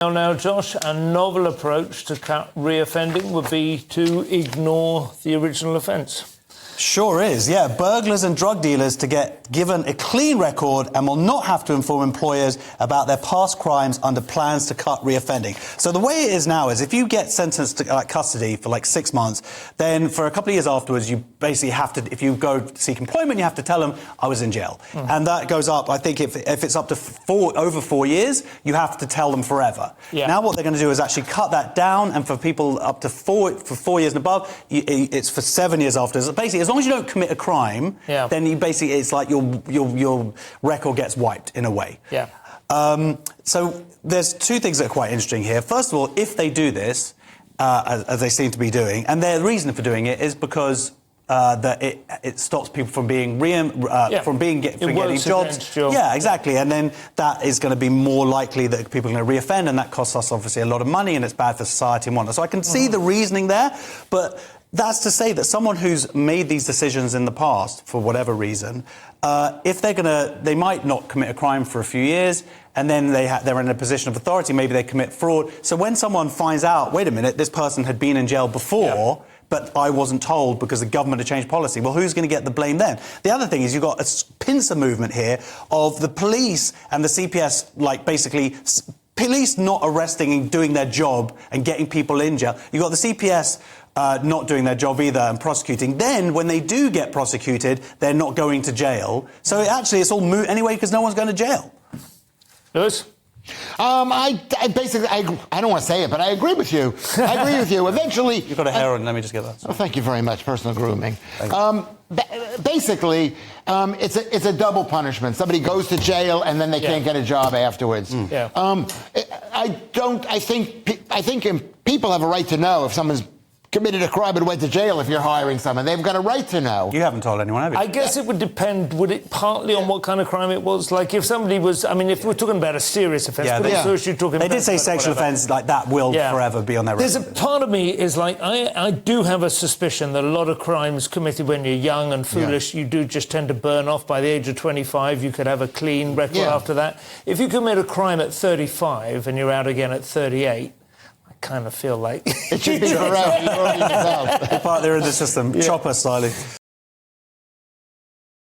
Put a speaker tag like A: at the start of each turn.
A: Now, Josh, a novel approach to cut reoffending would be to ignore the original offence.
B: Sure is, yeah. Burglars and drug dealers to get given a clean record and will not have to inform employers about their past crimes under plans to cut reoffending. So the way it is now is if you get sentenced to custody for like 6 months, then for a couple of years afterwards, you basically have to, if you go seek employment, you have to tell them, I was in jail. And that goes up, I think if it's up to over 4 years, you have to tell them forever.
A: Yeah.
B: Now what they're going to do is actually cut that down, and for people up to 4 years and above, it's for 7 years after. So basically, as long as you don't commit a crime, then you basically, it's like your record gets wiped in a way.
A: Yeah.
B: So there's two things that are quite interesting here. First of all, if they do this, as they seem to be doing, and their reason for doing it is because that it stops people from being getting jobs. Yeah, exactly. And then that is going to be more likely that people are going to reoffend, and that costs us obviously a lot of money, and it's bad for society and whatnot. So I can see the reasoning there, but that's to say that someone who's made these decisions in the past, for whatever reason, if they might not commit a crime for a few years, and then they're in a position of authority, maybe they commit fraud. So when someone finds out, wait a minute, this person had been in jail before, but I wasn't told because the government had changed policy. Well, who's going to get the blame then? The other thing is you've got a pincer movement here of the police and the CPS, like basically police not arresting and doing their job and getting people in jail. You've got the CPS not doing their job either and prosecuting. Then, when they do get prosecuted, they're not going to jail. So it's all moot anyway because no one's going to jail.
A: Lewis?
C: I don't want to say it, but I agree with you. I agree with you. Eventually...
B: You've got a hair on, let me just get that.
C: Oh, thank you very much, personal grooming. Basically, it's a double punishment. Somebody goes to jail and then they can't get a job afterwards. I think people have a right to know if someone's committed a crime and went to jail. If you're hiring someone, they've got a right to know.
B: You haven't told anyone, have you?
A: I guess it would depend, would it, partly on what kind of crime it was? Like, if somebody was, I mean, if we're talking about a serious offence, but also if you're talking
B: They
A: about...
B: did say sexual offence, like, that will forever be on their record.
A: There's a part of me is like, I do have a suspicion that a lot of crimes committed when you're young and foolish, you do just tend to burn off. By the age of 25, you could have a clean record after that. If you commit a crime at 35 and you're out again at 38, kind of feel like
C: it should be forever.
B: They're in the system, chopper styling.